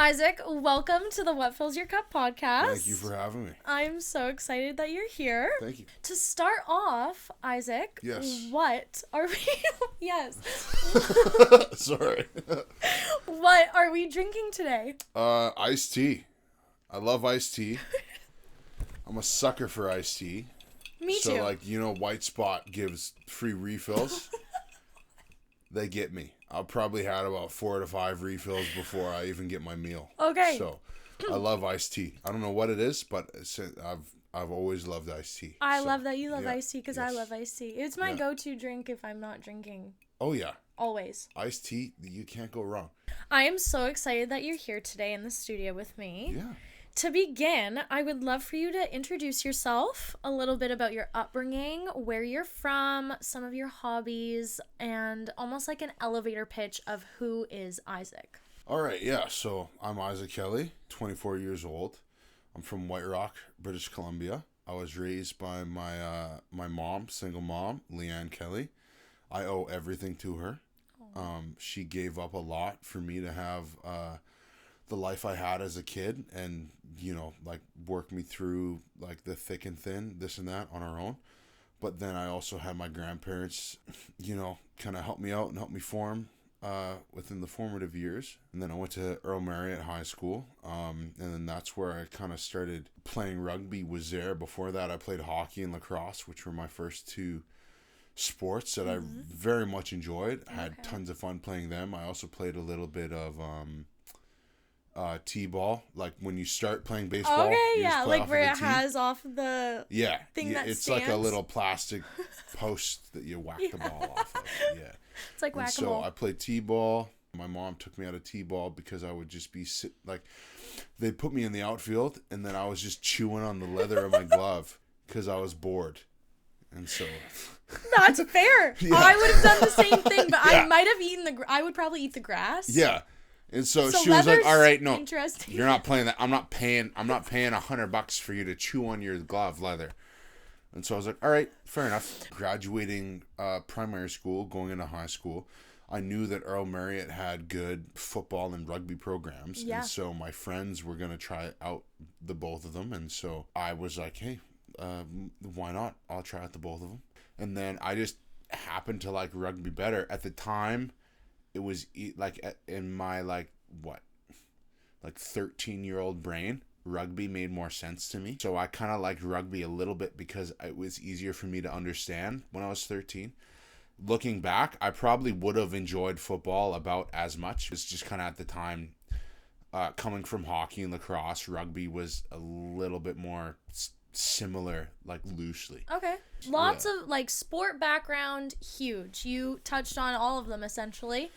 IZZAK, welcome to the What Fills Your Cup podcast. Thank you for having me. I'm so excited that you're here. Thank you. To start off, IZZAK, Yes. what are we... yes. Sorry. What are we drinking today? Iced tea. I love iced tea. I'm a sucker for iced tea. Me too. So, like, you know, White Spot gives free refills. They get me. I've probably had about 4 to 5 refills before I even get my meal. Okay. So, I love iced tea. I don't know what it is, but I've always loved iced tea. I love that you love iced tea because I yes. love iced tea. It's my go-to drink if I'm not drinking. Oh, yeah. Always. Iced tea, you can't go wrong. I am so excited that you're here today in the studio with me. Yeah. To begin, I would love for you to introduce yourself, a little bit about your upbringing, where you're from, some of your hobbies, and almost like an elevator pitch of who is IZZAK. All right, yeah. So I'm IZZAK Kelly, 24 years old. I'm from White Rock, British Columbia. I was raised by my mom, single mom, Leanne Kelly. I owe everything to her. She gave up a lot for me to have the life I had as a kid, and you know, like, work me through like the thick and thin, this and that on our own. But then I also had my grandparents, you know, kind of help me out and help me form within the formative years. And then I went to Earl Marriott High School, and then that's where I kind of started playing rugby. Was there. Before that, I played hockey and lacrosse, which were my first two sports that I very much enjoyed. I had tons of fun playing them. I also played a little bit of t-ball, like when you start playing baseball. Okay, you just yeah, play like off where of it the tee. has off the thing that it's stands. like a little plastic post that you whack the ball off of. Yeah, It's like and whack-a-mole. so I played t-ball. My mom took me out of t-ball because I would just be they'd put me in the outfield, and then I was just chewing on the leather of my glove because I was bored. And so That's fair. Yeah. I would have done the same thing, but Yeah. I might have eaten I would probably eat the grass. yeah. And so she was like, leather's "All right, no, interesting. you're not playing that. I'm not paying $100 for you to chew on your glove leather." And so I was like, "All right, fair enough." Graduating primary school, going into high school, I knew that Earl Marriott had good football and rugby programs, Yeah. and so my friends were gonna try out the both of them, and so I was like, "Hey, why not? I'll try out the both of them." And then I just happened to like rugby better at the time. It was like in my 13-year-old brain, rugby made more sense to me. So I kind of liked rugby a little bit because it was easier for me to understand when I was 13. Looking back, I probably would have enjoyed football about as much. It's just kind of at the time, coming from hockey and lacrosse, rugby was a little bit more similar, like loosely. Okay. Lots of like sport background, huge. You touched on all of them essentially.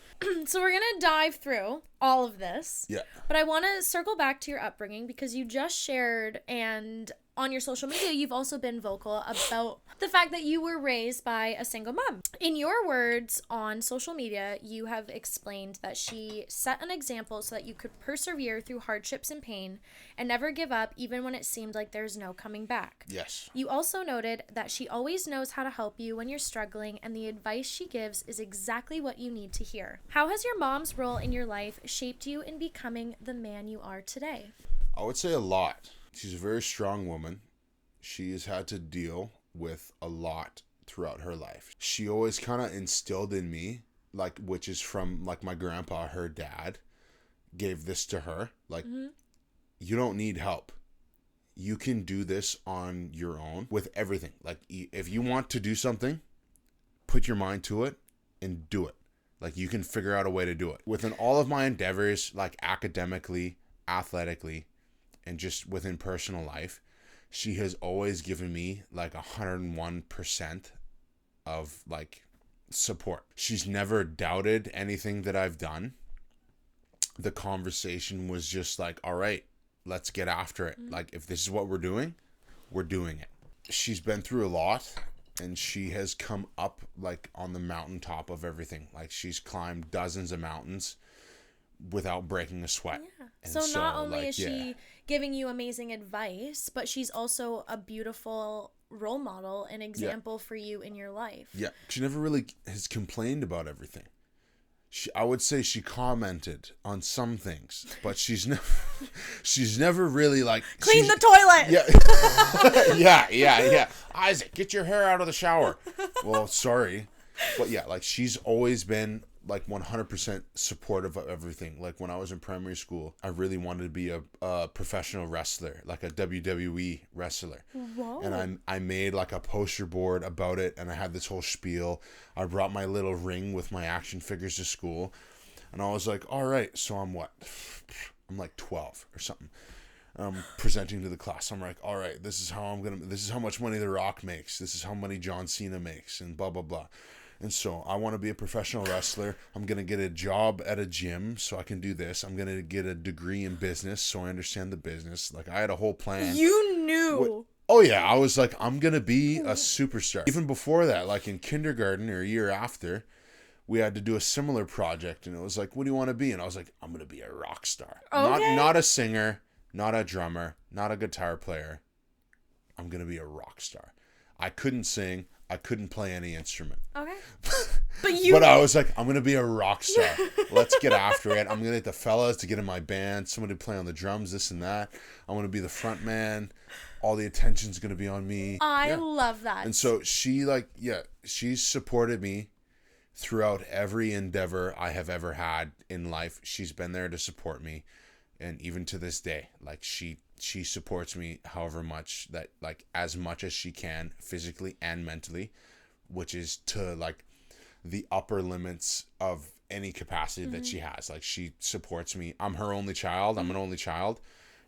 So we're going to dive through all of this. Yeah. But I want to circle back to your upbringing because you just shared, and on your social media, you've also been vocal about the fact that you were raised by a single mom. In your words on social media, you have explained that she set an example so that you could persevere through hardships and pain and never give up even when it seemed like there's no coming back. Yes. You also noted that she always knows how to help you when you're struggling, and the advice she gives is exactly what you need to hear. How has your mom's role in your life shaped you in becoming the man you are today? I would say a lot. She's a very strong woman. She has had to deal with a lot throughout her life. She always kind of instilled in me, like, which is from like my grandpa, her dad, gave this to her. Like, you don't need help. You can do this on your own with everything. Like, if you want to do something, put your mind to it and do it. Like, you can figure out a way to do it. Within all of my endeavors, like academically, athletically, and just within personal life, she has always given me like 101% of like support. She's never doubted anything that I've done. The conversation was just like, all right, let's get after it. Like, if this is what we're doing it. She's been through a lot, and she has come up like on the mountaintop of everything. Like, she's climbed dozens of mountains without breaking a sweat. Yeah. And So not only is she giving you amazing advice, but she's also a beautiful role model and example for you in your life. Yeah. She never really has complained about everything. I would say she commented on some things, but she's never really like clean the toilet. Yeah. Isaac, get your hair out of the shower. Well, sorry, but yeah, like she's always been like 100% supportive of everything. Like when I was in primary school, I really wanted to be a professional wrestler, like a WWE wrestler. Whoa. And I made like a poster board about it, and I had this whole spiel. I brought my little ring with my action figures to school, and I was like, all right, so I'm like 12 or something. I'm presenting to the class. I'm like, all right, this is how much money The Rock makes. This is how money John Cena makes, and blah, blah, blah. And so I want to be a professional wrestler. I'm going to get a job at a gym so I can do this. I'm going to get a degree in business so I understand the business. Like I had a whole plan. You knew. Oh yeah, I was like, I'm going to be a superstar. Even before that, like in kindergarten or a year after, we had to do a similar project. And it was like, what do you want to be? And I was like, I'm going to be a rock star. Okay. Not a singer, not a drummer, not a guitar player. I'm going to be a rock star. I couldn't sing. I couldn't play any instrument. Okay. But I was like, I'm going to be a rock star. Let's get after it. I'm going to get the fellas to get in my band. Somebody to play on the drums, this and that. I want to be the front man. All the attention's going to be on me. I love that. And so she's supported me throughout every endeavor I have ever had in life. She's been there to support me. And even to this day, like she supports me however much that, like as much as she can physically and mentally, which is to like the upper limits of any capacity that she has. Like she supports me. I'm her only child. I'm an only child.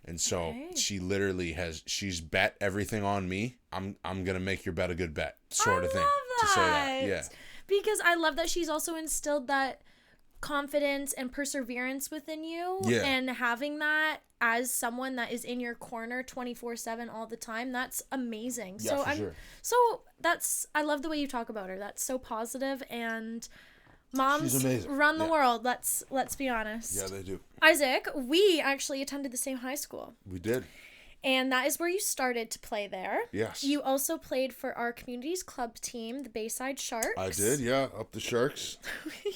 And so she literally she's bet everything on me. I'm going to make your bet a good bet sort of thing. That. To say that. Yeah. Because I love that she's also instilled that confidence and perseverance within you, and having that as someone that is in your corner 24/7 all the time, that's amazing. I love the way you talk about her. That's so positive, and moms run the world. Let's be honest. Yeah, they do. Isaac, we actually attended the same high school. We did. And that is where you started to play there. Yes. You also played for our community's club team, the Bayside Sharks. I did, yeah. Up the Sharks.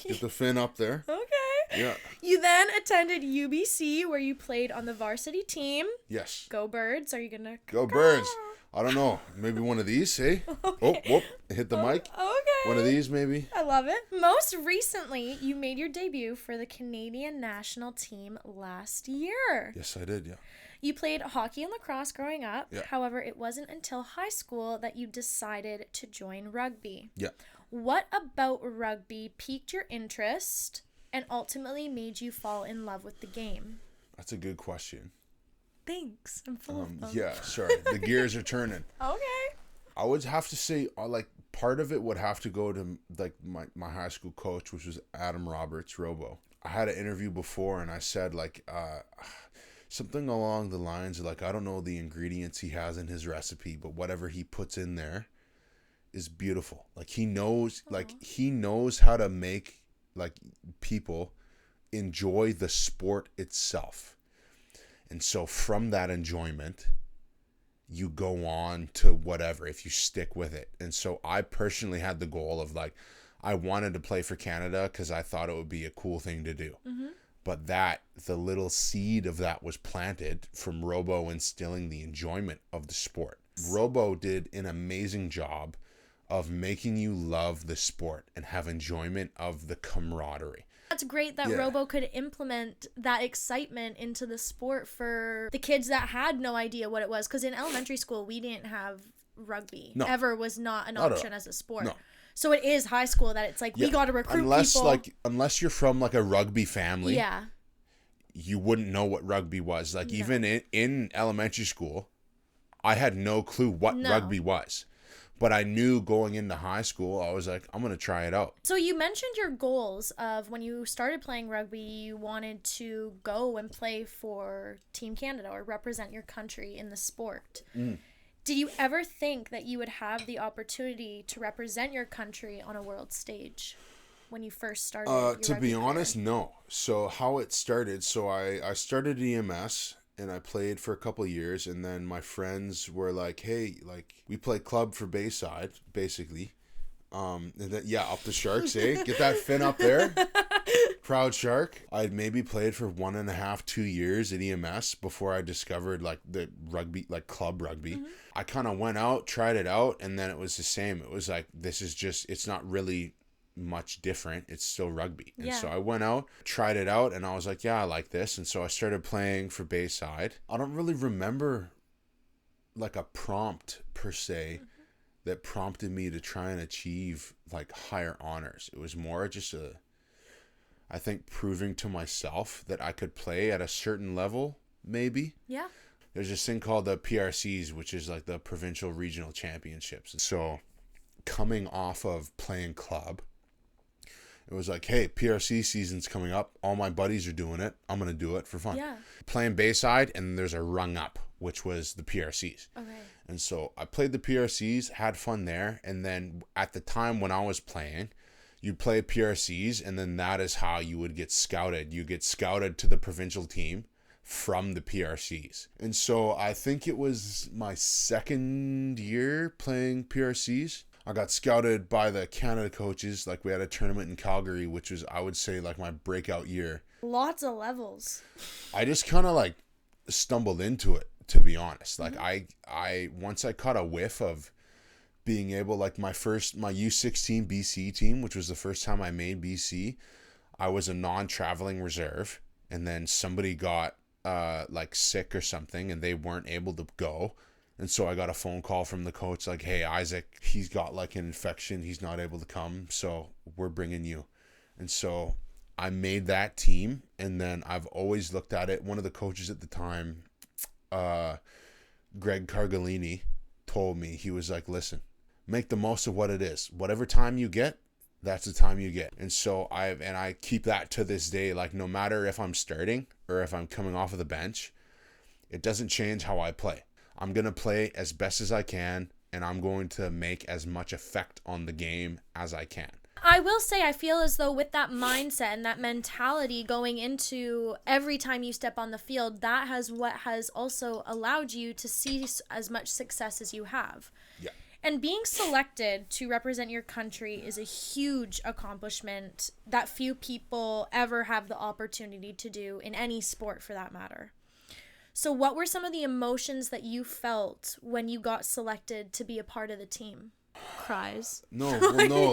Get the fin up there. Okay. Yeah. You then attended UBC, where you played on the varsity team. Yes. Go Birds. Are you going to... Go Birds. I don't know. Maybe one of these, hey? Okay. Oh, whoop. Hit the mic. Okay. One of these, maybe. I love it. Most recently, you made your debut for the Canadian national team last year. Yes, I did, yeah. You played hockey and lacrosse growing up. Yeah. However, it wasn't until high school that you decided to join rugby. Yeah. What about rugby piqued your interest and ultimately made you fall in love with the game? That's a good question. Thanks. I'm full of them. Yeah, sorry. The gears are turning. Okay. I would have to say, like, part of it would have to go to, like, my high school coach, which was Adam Roberts, Robo. I had an interview before, and I said, like, something along the lines of, like, I don't know the ingredients he has in his recipe, but whatever he puts in there is beautiful. Like, he knows how to make, like, people enjoy the sport itself. And so from that enjoyment, you go on to whatever, if you stick with it. And so I personally had the goal of, like, I wanted to play for Canada because I thought it would be a cool thing to do. Mm-hmm. But the little seed of that was planted from Robo instilling the enjoyment of the sport. Robo did an amazing job of making you love the sport and have enjoyment of the camaraderie. That's great that Robo could implement that excitement into the sport for the kids that had no idea what it was. Because in elementary school, we didn't have rugby. No. Ever was not an option as a sport. No. So it is high school that it's like, we got to recruit people. Unless you're from like a rugby family, yeah, you wouldn't know what rugby was. Like even in elementary school, I had no clue what rugby was. But I knew going into high school, I was like, I'm going to try it out. So you mentioned your goals of when you started playing rugby, you wanted to go and play for Team Canada or represent your country in the sport. Mm. Did you ever think that you would have the opportunity to represent your country on a world stage when you first started? To be honest, no. So how it started, I started EMS and I played for a couple of years, and then my friends were like, hey, like, we play club for Bayside, basically. Up the sharks, eh? Get that fin up there. Proud shark. I'd maybe played for 1.5, 2 years at EMS before I discovered like the rugby, like club rugby. Mm-hmm. I kind of went out, tried it out, and then it was the same. It was like, it's not really much different. It's still rugby. And so I went out, tried it out, and I was like, yeah, I like this. And so I started playing for Bayside. I don't really remember like a prompt per se that prompted me to try and achieve like higher honors. It was more just I think proving to myself that I could play at a certain level, maybe. Yeah. There's this thing called the PRCs, which is like the provincial regional championships. So coming off of playing club, it was like, hey, PRC season's coming up. All my buddies are doing it. I'm going to do it for fun. Yeah. Playing Bayside, and there's a rung up, which was the PRCs. Okay. And so I played the PRCs, had fun there. And then at the time when I was playing, you'd play PRCs, and then that is how you would get scouted. You get scouted to the provincial team from the PRCs. And so I think it was my second year playing PRCs. I got scouted by the Canada coaches. Like, we had a tournament in Calgary, which was, I would say, like my breakout year. Lots of levels. I just kind of like stumbled into it, to be honest. Like, I once I caught a whiff of being able, like my U16 BC team, which was the first time I made BC, I was a non-traveling reserve, and then somebody got like sick or something, and they weren't able to go. And so I got a phone call from the coach like, hey, Isaac, he's got like an infection. He's not able to come. So we're bringing you. And so I made that team. And then I've always looked at it. One of the coaches at the time, Greg Cargolini, told me, he was like, listen, make the most of what it is. Whatever time you get, that's the time you get. And so I keep that to this day. Like, no matter if I'm starting or if I'm coming off of the bench, it doesn't change how I play. I'm going to play as best as I can, and I'm going to make as much effect on the game as I can. I will say, I feel as though with that mindset and that mentality going into every time you step on the field, that has what has also allowed you to see as much success as you have. Yeah. And being selected to represent your country is a huge accomplishment that few people ever have the opportunity to do in any sport, for that matter. So what were some of the emotions that you felt when you got selected to be a part of the team? Cries. No,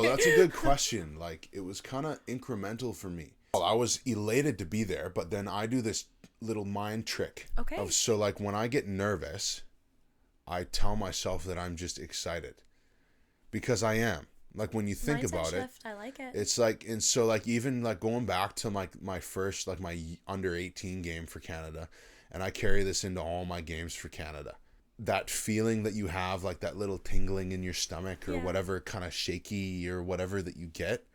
that's a good question. Like, it was kind of incremental for me. Well, I was elated to be there, but then I do this little mind trick. Okay. So like when I get nervous, I tell myself that I'm just excited, because I am. Like, when you think Mindset about shift. it, I like it. it's like, and so like even like going back to like my first, like my under 18 game for Canada, and I carry this into all my games for Canada. That feeling that you have, like that little tingling in your stomach or whatever, kind of shaky or whatever that you get,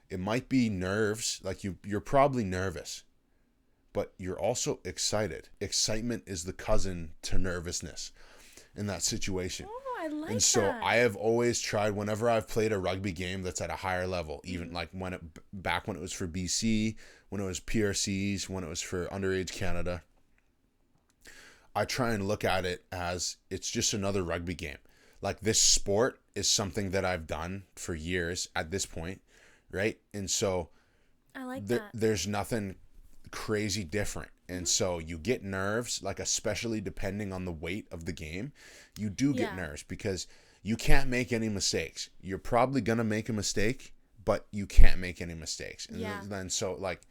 it might be nerves. Like you're probably nervous, but you're also excited. Excitement is the cousin to nervousness in that situation. Oh, I like that. And so I have always tried, whenever I've played a rugby game that's at a higher level, even like back when it was for BC, when it was PRCs, when it was for underage Canada, I try and look at it as it's just another rugby game. Like, this sport is something that I've done for years at this point, right? And so I like that. There's nothing crazy different. And so you get nerves, like, especially depending on the weight of the game, you do get nerves because you can't make any mistakes. You're probably going to make a mistake, but you can't make any mistakes. And then so, like,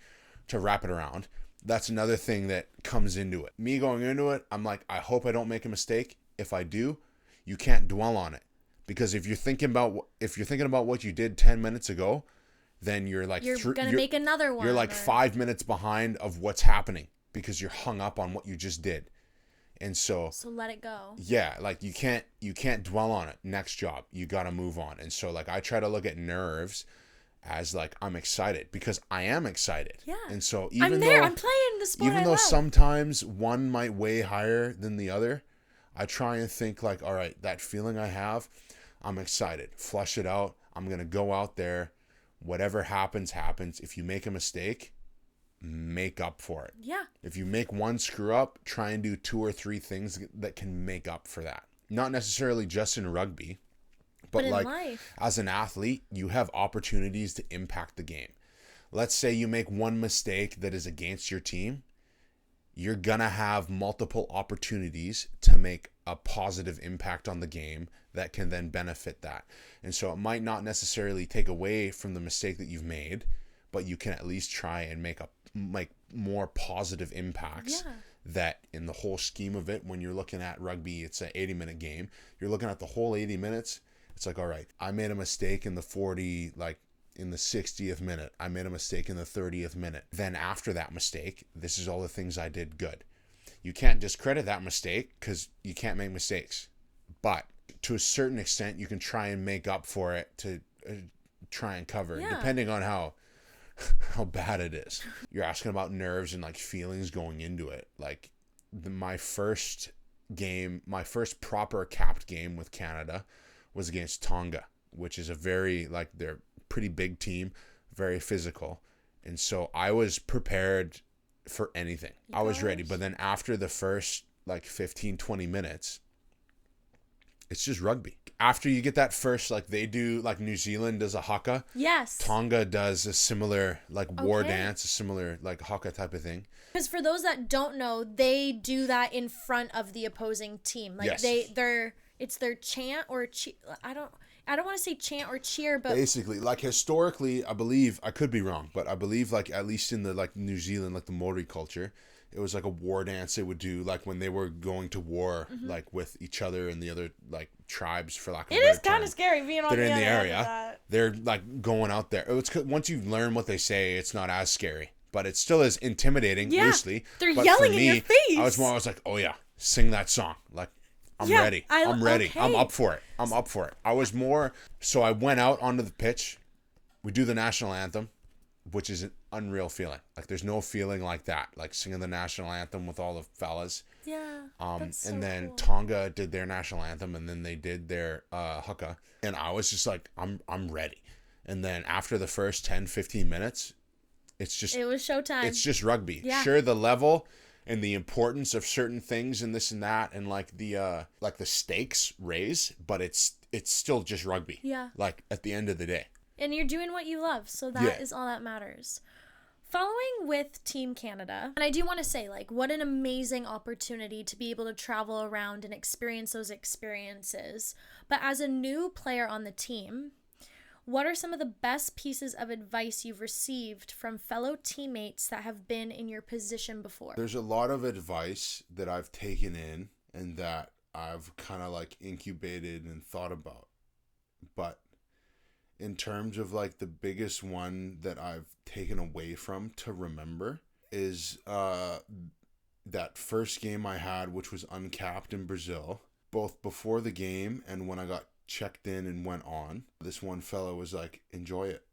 to wrap it around, that's another thing that comes into it. Me going into it, I'm like, I hope I don't make a mistake. If I do, you can't dwell on it, because if you're thinking about what you did 10 minutes ago, then you're like, you're gonna make another one. You're like 5 minutes behind of what's happening because you're hung up on what you just did. And so let it go. Yeah, like you can't dwell on it. Next job, you got to move on. And so like I try to look at nerves as like, I'm excited, because I am excited. Yeah. And so I'm playing the sport. Even though sometimes one might weigh higher than the other, I try and think like, all right, that feeling I have, I'm excited. Flush it out. I'm going to go out there. Whatever happens, happens. If you make a mistake, make up for it. Yeah. If you make one screw up, try and do 2 or 3 things that can make up for that. Not necessarily just in rugby, But in like life, as an athlete, you have opportunities to impact the game. Let's say you make one mistake that is against your team. You're going to have multiple opportunities to make a positive impact on the game that can then benefit that. And so it might not necessarily take away from the mistake that you've made, but you can at least try and make more positive impacts. Yeah. That in the whole scheme of it, when you're looking at rugby, it's an 80-minute game. You're looking at the whole 80 minutes. It's like, all right, I made a mistake in the 60th minute. I made a mistake in the 30th minute. Then after that mistake, this is all the things I did good. You can't discredit that mistake because you can't make mistakes. But to a certain extent, you can try and make up for it to try and cover, depending on how bad it is. You're asking about nerves and like feelings going into it. Like my first proper capped game with Canada was against Tonga, which is a very they're pretty big team, very physical. And so I was prepared for anything. I was ready. But then after the first 15-20 minutes, it's just rugby. After you get that first, they do, New Zealand does a haka. Yes. Tonga does a similar, war dance, a similar, haka type of thing. Because for those that don't know, they do that in front of the opposing team. Yes. It's their chant or I don't want to say chant or cheer, but basically, historically, I believe, I could be wrong, but I believe, at least in the, New Zealand, the Maori culture, it was a war dance they would do when they were going to war with each other and the other tribes, for lack of a better term. It is kind of scary being on the in the area. That. They're going out there. Once you learn what they say, it's not as scary, but it still is intimidating loosely. They're but yelling for me, in your face. I was like, oh yeah, sing that song. I'm ready. I'm ready. Okay. I'm up for it. I was more so I went out onto the pitch. We do the national anthem, which is an unreal feeling. There's no feeling like that. Singing the national anthem with all the fellas. Yeah. That's so and then cool. Tonga did their national anthem, and then they did their haka, and I was just I'm ready. And then after the first 10-15 minutes, it was showtime. It's just rugby. Yeah. Sure, the level and the importance of certain things and this and that, and the stakes raise, but it's still just rugby. Yeah. At the end of the day. And you're doing what you love, so that is all that matters. Following with Team Canada, and I do want to say, what an amazing opportunity to be able to travel around and experience those experiences. But as a new player on the team, what are some of the best pieces of advice you've received from fellow teammates that have been in your position before? There's a lot of advice that I've taken in and that I've kind of incubated and thought about. But in terms of the biggest one that I've taken away from to remember is that first game I had, which was uncapped in Brazil, both before the game and when I got checked in and went on. This one fellow was enjoy it,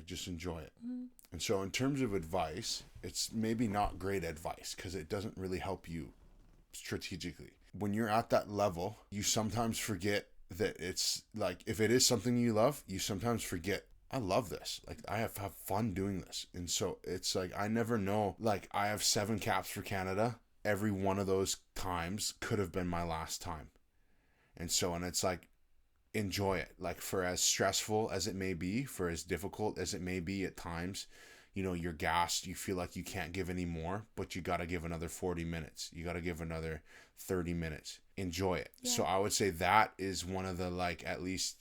just enjoy it. Mm-hmm. And so in terms of advice, it's maybe not great advice because it doesn't really help you strategically. When you're at that level, you sometimes forget that it's if it is something you love, you sometimes forget, I love this. I have fun doing this. And so it's I never know, I have 7 caps for Canada. Every one of those times could have been my last time. And so, and it's enjoy it. For as stressful as it may be, for as difficult as it may be at times, you're gassed, you feel like you can't give any more, but you got to give another 40 minutes. You got to give another 30 minutes. Enjoy it. Yeah. So I would say that is one of the, at least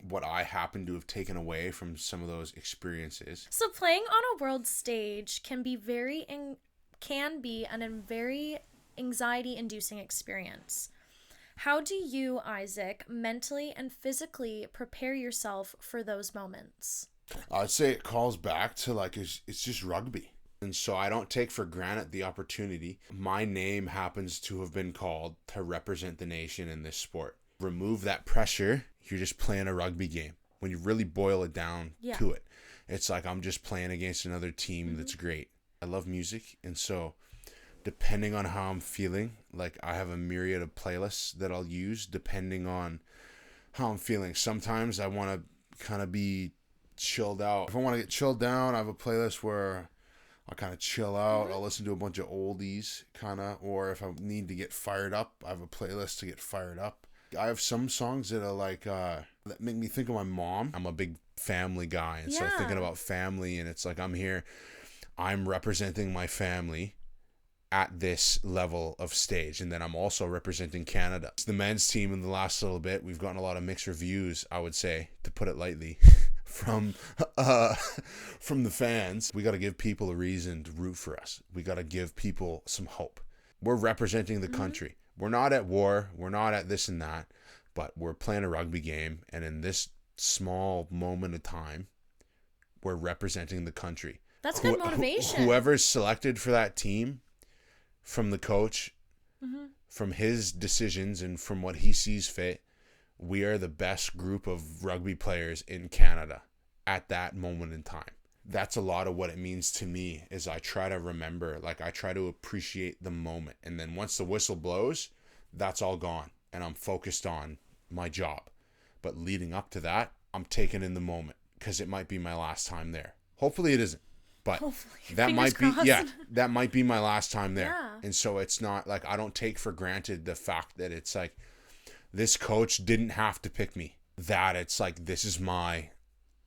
what I happen to have taken away from some of those experiences. So playing on a world stage can be a very anxiety-inducing experience. How do you, IZZAK, mentally and physically prepare yourself for those moments? I'd say it calls back to it's just rugby. And so I don't take for granted the opportunity. My name happens to have been called to represent the nation in this sport. Remove that pressure, you're just playing a rugby game. When you really boil it down to it, it's I'm just playing against another team that's great. I love music, and so depending on how I'm feeling, I have a myriad of playlists that I'll use depending on how I'm feeling. Sometimes I want to kind of be chilled out. If I want to get chilled down, I have a playlist where I'll kind of chill out. Mm-hmm. I'll listen to a bunch of oldies, kind of. Or if I need to get fired up, I have a playlist to get fired up. I have some songs that are like, that make me think of my mom. I'm a big family guy. And so thinking about family, and it's like, I'm representing my family at this level of stage, and then I'm also representing Canada. It's the men's team in the last little bit. We've gotten a lot of mixed reviews, I would say, to put it lightly, from the fans. We got to give people a reason to root for us. We got to give people some hope. We're representing the country. We're not at war. We're not at this and that, but we're playing a rugby game, and in this small moment of time, we're representing the country. That's good motivation. Whoever's selected for that team, from the coach, from his decisions and from what he sees fit, we are the best group of rugby players in Canada at that moment in time. That's a lot of what it means to me, is I try to remember, like I try to appreciate the moment. And then once the whistle blows, that's all gone. And I'm focused on my job. But leading up to that, I'm taking in the moment, because it might be my last time there. Hopefully it isn't. But that might be, that might be my last time there. Yeah. And so it's not like, I don't take for granted the fact that it's like, this coach didn't have to pick me. That it's like, this is my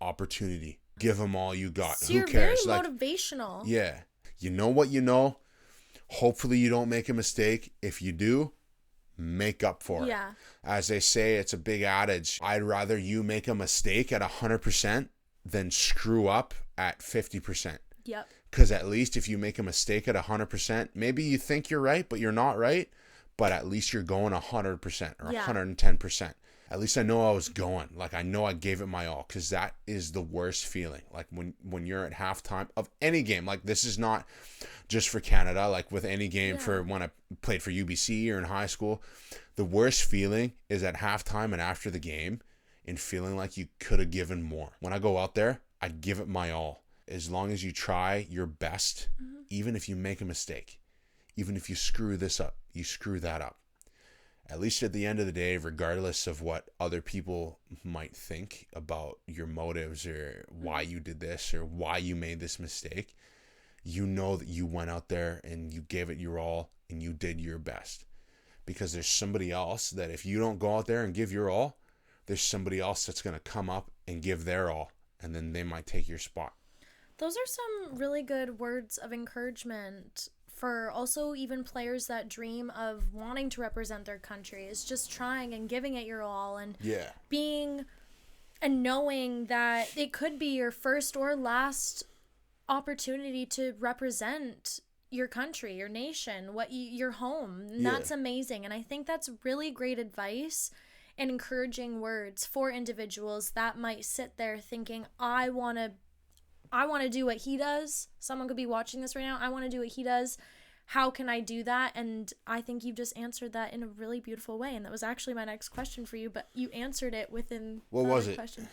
opportunity. Give them all you got. So Who cares? Very like, motivational. Yeah. You know what you know. Hopefully you don't make a mistake. If you do, make up for it. As they say, it's a big adage. I'd rather you make a mistake at 100% than screw up at 50%. Yep. Because at least if you make a mistake at 100%, maybe you think you're right, but you're not right. But at least you're going 100% or 110%. At least I know I was going. Like, I know I gave it my all, because that is the worst feeling. Like when you're at halftime of any game. Like, this is not just for Canada. Like with any game, for when I played for UBC or in high school, the worst feeling is at halftime and after the game, and feeling like you could have given more. When I go out there, I give it my all. As long as you try your best, even if you make a mistake, even if you screw this up, you screw that up. At least at the end of the day, regardless of what other people might think about your motives or why you did this or why you made this mistake, you know that you went out there and you gave it your all and you did your best. Because there's somebody else that if you don't go out there and give your all, there's somebody else that's going to come up and give their all, and then they might take your spot. Those are some really good words of encouragement for also even players that dream of wanting to represent their country. Is just trying and giving it your all, and being and knowing that it could be your first or last opportunity to represent your country, your nation, your home. And that's amazing. And I think that's really great advice and encouraging words for individuals that might sit there thinking, I want to do what he does. Someone could be watching this right now. I want to do what he does. How can I do that? And I think you've just answered that in a really beautiful way. And that was actually my next question for you, but you answered it within what was it? Question.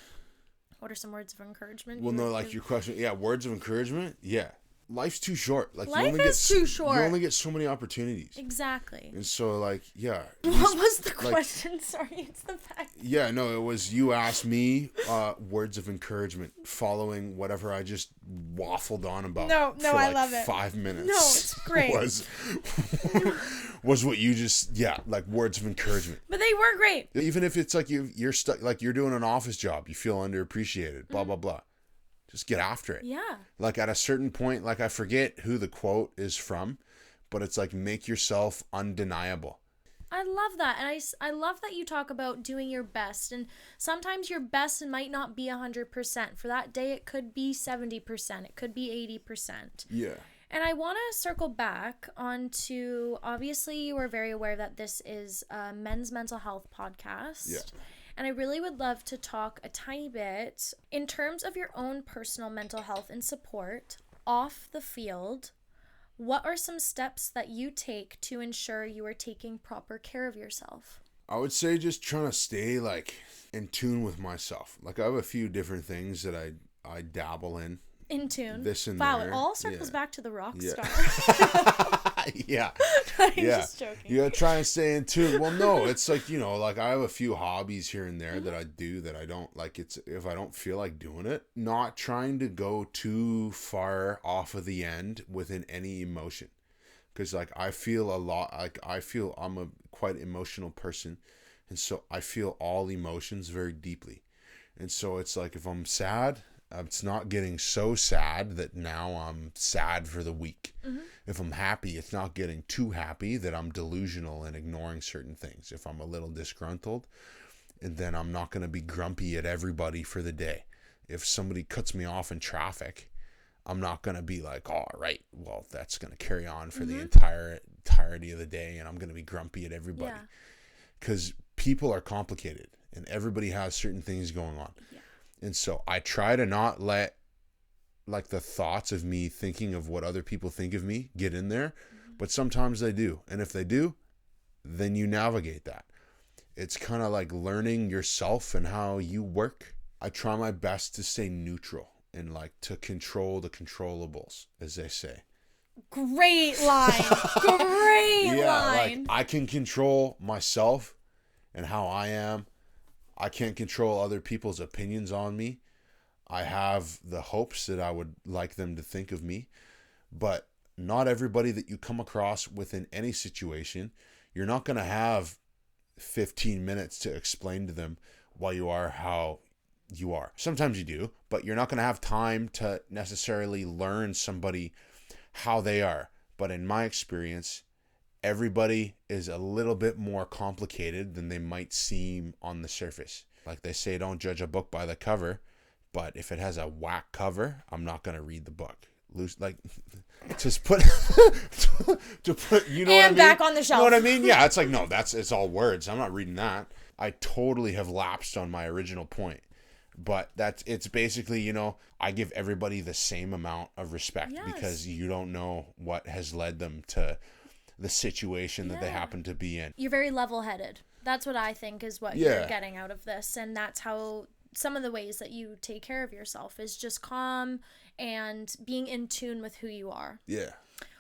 What are some words of encouragement? Well, no, like your question. Yeah, words of encouragement. Yeah. Life's too short. Like Life is too short. You only get so many opportunities. Exactly. And so, like, yeah. What was the question? Sorry, it's the fact. Yeah, no, it was you asked me words of encouragement following whatever I just waffled on about. No, for like I love it. 5 minutes. No, it's great. was what you just, like words of encouragement. But they were great. Even if it's like you're stuck, like you're doing an office job, you feel underappreciated, blah, blah, blah. Just get after it. Yeah. Like at a certain point, like I forget who the quote is from, but it's like, make yourself undeniable. I love that. And I love that you talk about doing your best. And sometimes your best might not be 100%. For that day, it could be 70%. It could be 80%. Yeah. And I want to circle back onto, obviously, you are very aware that this is a men's mental health podcast. Yeah. And I really would love to talk a tiny bit in terms of your own personal mental health and support off the field. What are some steps that you take to ensure you are taking proper care of yourself? I would say just trying to stay like in tune with myself. Like I have a few different things that I dabble in. In tune. This and wow, there. It all circles back to the rock star. Yeah. I'm just joking. You gotta try and stay in tune. Well, no, it's like, like I have a few hobbies here and there that I do that I don't like. It's if I don't feel like doing it, not trying to go too far off of the end within any emotion. Because like I feel a lot, like I feel I'm a quite emotional person. And so I feel all emotions very deeply. And so it's like if I'm sad, it's not getting so sad that now I'm sad for the week. Mm-hmm. If I'm happy, it's not getting too happy that I'm delusional and ignoring certain things. If I'm a little disgruntled, and then I'm not going to be grumpy at everybody for the day. If somebody cuts me off in traffic, I'm not going to be like, all right, well, that's going to carry on for the entirety of the day, and I'm going to be grumpy at everybody. Because people are complicated, and everybody has certain things going on. Yeah. And so I try to not let like the thoughts of me thinking of what other people think of me get in there, but sometimes they do. And if they do, then you navigate that. It's kind of like learning yourself and how you work. I try my best to stay neutral and like to control the controllables, as they say. Great line. Great line. Like I can control myself and how I am. I can't control other people's opinions on me. I have the hopes that I would like them to think of me, but not everybody that you come across within any situation, you're not going to have 15 minutes to explain to them why you are how you are. Sometimes you do, but you're not going to have time to necessarily learn somebody how they are. But in my experience, everybody is a little bit more complicated than they might seem on the surface. Like they say, don't judge a book by the cover, but if it has a whack cover, I'm not going to read the book. Just put to put, you know, and what I mean? Back on the shelf. You know what I mean? Yeah, it's like, no, it's all words. I'm not reading that. I totally have lapsed on my original point. But it's basically, you know, I give everybody the same amount of respect because you don't know what has led them to the situation that they happen to be in. You're very level-headed. That's what I think is what you're getting out of this. And that's how some of the ways that you take care of yourself is just calm and being in tune with who you are. Yeah.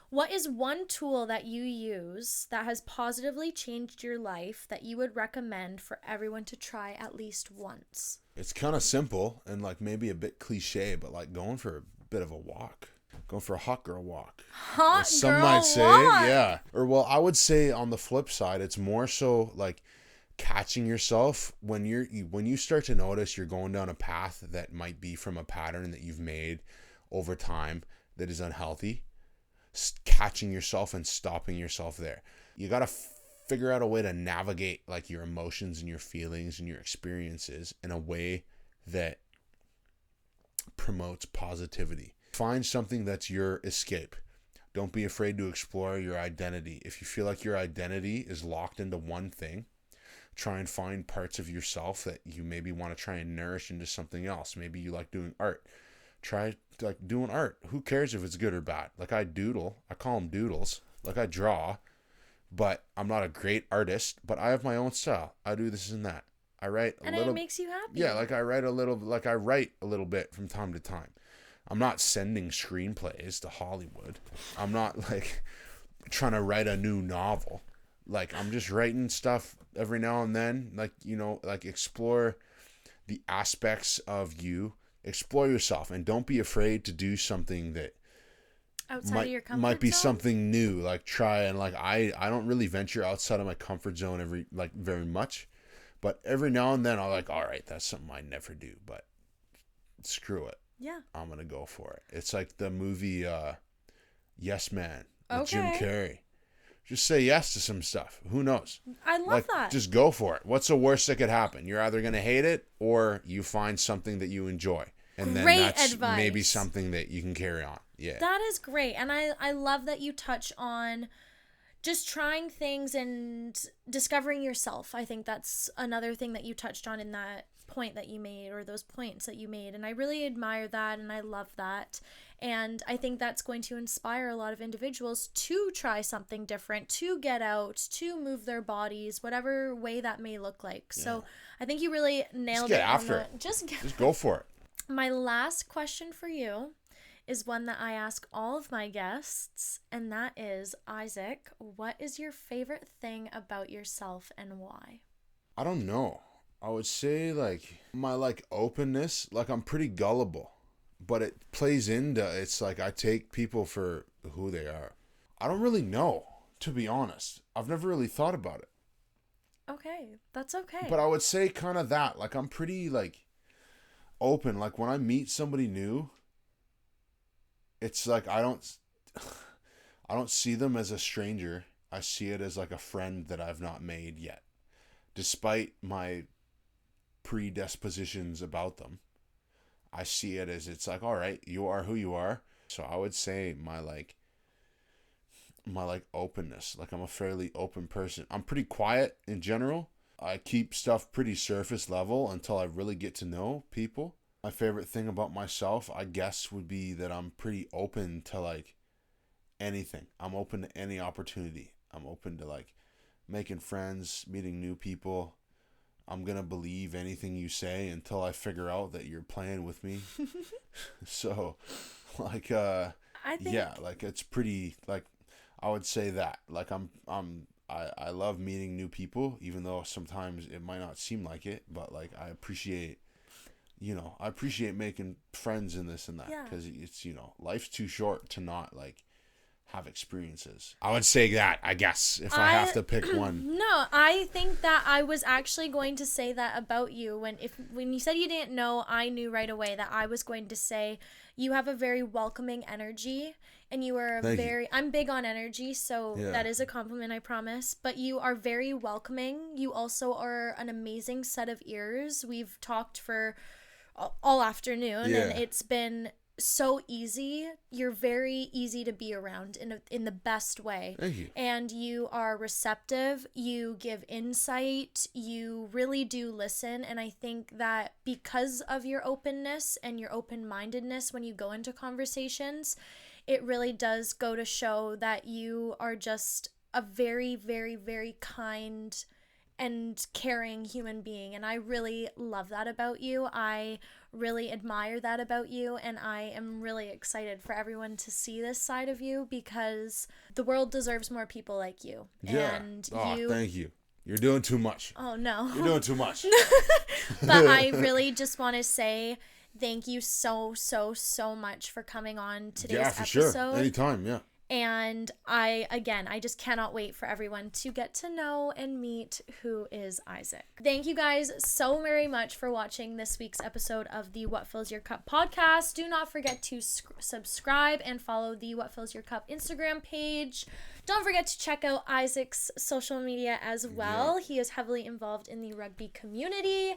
What is one tool that you use that has positively changed your life that you would recommend for everyone to try at least once? It's kind of simple and like maybe a bit cliche, but like going for a bit of a walk. Going for a hot girl walk. Some might say, yeah. Or well, I would say on the flip side, it's more so like catching yourself when you start to notice you're going down a path that might be from a pattern that you've made over time that is unhealthy. Catching yourself and stopping yourself there. You got to figure out a way to navigate like your emotions and your feelings and your experiences in a way that promotes positivity. Find something that's your escape. Don't be afraid to explore your identity. If you feel like your identity is locked into one thing, try and find parts of yourself that you maybe want to try and nourish into something else. Maybe you like doing art. Try like doing art. Who cares if it's good or bad? Like I doodle. I call them doodles. Like I draw, but I'm not a great artist, but I have my own style. I do this and that. I write a little. And it makes you happy. Yeah, like I write a little bit from time to time. I'm not sending screenplays to Hollywood. I'm not like trying to write a new novel. Like I'm just writing stuff every now and then. Like, you know, like explore the aspects of you. Explore yourself and don't be afraid to do something that outside of your comfort might be zone? something new. Like try and like I don't really venture outside of my comfort zone very much. But every now and then I'll like, all right, that's something I never do, but screw it. Yeah. I'm going to go for it. It's like the movie Yes Man with Jim Carrey. Just say yes to some stuff. Who knows? I love that. Just go for it. What's the worst that could happen? You're either going to hate it or you find something that you enjoy. And Great then that's advice. Maybe something that you can carry on. Yeah. That is great. And I love that you touch on just trying things and discovering yourself. I think that's another thing that you touched on in that point that you made, or those points that you made. And I really admire that and I love that. And I think that's going to inspire a lot of individuals to try something different, to get out, to move their bodies, whatever way that may look like. Yeah. So I think you really nailed it. Just get after it. Just go for it. My last question for you is one that I ask all of my guests, and that is, Isaac, what is your favorite thing about yourself and why? I don't know. I would say like my like openness, like I'm pretty gullible, but it plays into, it's like I take people for who they are. I don't really know, to be honest. I've never really thought about it. Okay. That's okay. But I would say kind of that. Like, I'm pretty, like, open. Like, when I meet somebody new, it's like I don't see them as a stranger. I see it as like a friend that I've not made yet, despite my predispositions about them. I see it as, it's like, all right, you are who you are. So I would say my openness. Like, I'm a fairly open person. I'm pretty quiet in general. I keep stuff pretty surface level until I really get to know people. My favorite thing about myself, I guess, would be that I'm pretty open to, like, anything. I'm open to any opportunity. I'm open to, like, making friends, meeting new people. I'm going to believe anything you say until I figure out that you're playing with me. So, like, I think... yeah, like, it's pretty, like, I would say that. Like, I love meeting new people, even though sometimes it might not seem like it, but, like, I appreciate making friends in this and that, because it's, life's too short to not, like, have experiences. I would say that, I guess, if I have to pick one. No, I think that I was actually going to say that about you. When you said you didn't know, I knew right away that I was going to say you have a very welcoming energy, and you are I'm big on energy, so that is a compliment, I promise. But you are very welcoming. You also are an amazing set of ears. We've talked for all afternoon, and it's been so easy. You're very easy to be around in the best way. Thank you. And you are receptive. You give insight. You really do listen. And I think that because of your openness and your open-mindedness when you go into conversations, it really does go to show that you are just a very, very, very kind and caring human being, and I really love that about you. I really admire that about you, and I am really excited for everyone to see this side of you, because the world deserves more people like you. Yeah. And thank you. You're doing too much. Oh, no. You're doing too much. But I really just want to say thank you so, so, so much for coming on today's episode. Yeah, for sure. Anytime, yeah. And I just cannot wait for everyone to get to know and meet who is IZZAK. Thank you guys so very much for watching this week's episode of the What Fills Your Cup podcast. Do not forget to subscribe and follow the What Fills Your Cup Instagram page. Don't forget to check out IZZAK's social media as well. Yeah. He is heavily involved in the rugby community.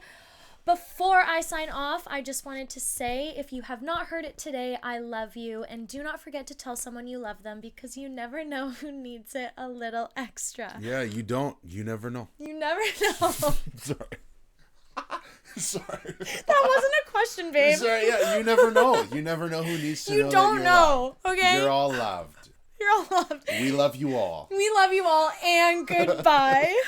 Before I sign off, I just wanted to say, if you have not heard it today, I love you. And do not forget to tell someone you love them, because you never know who needs it a little extra. Yeah, you don't. You never know. You never know. Sorry. That wasn't a question, babe. Sorry, yeah, you never know. You never know who needs to know. You don't know, okay? You're all loved. You're all loved. We love you all. We love you all, and goodbye.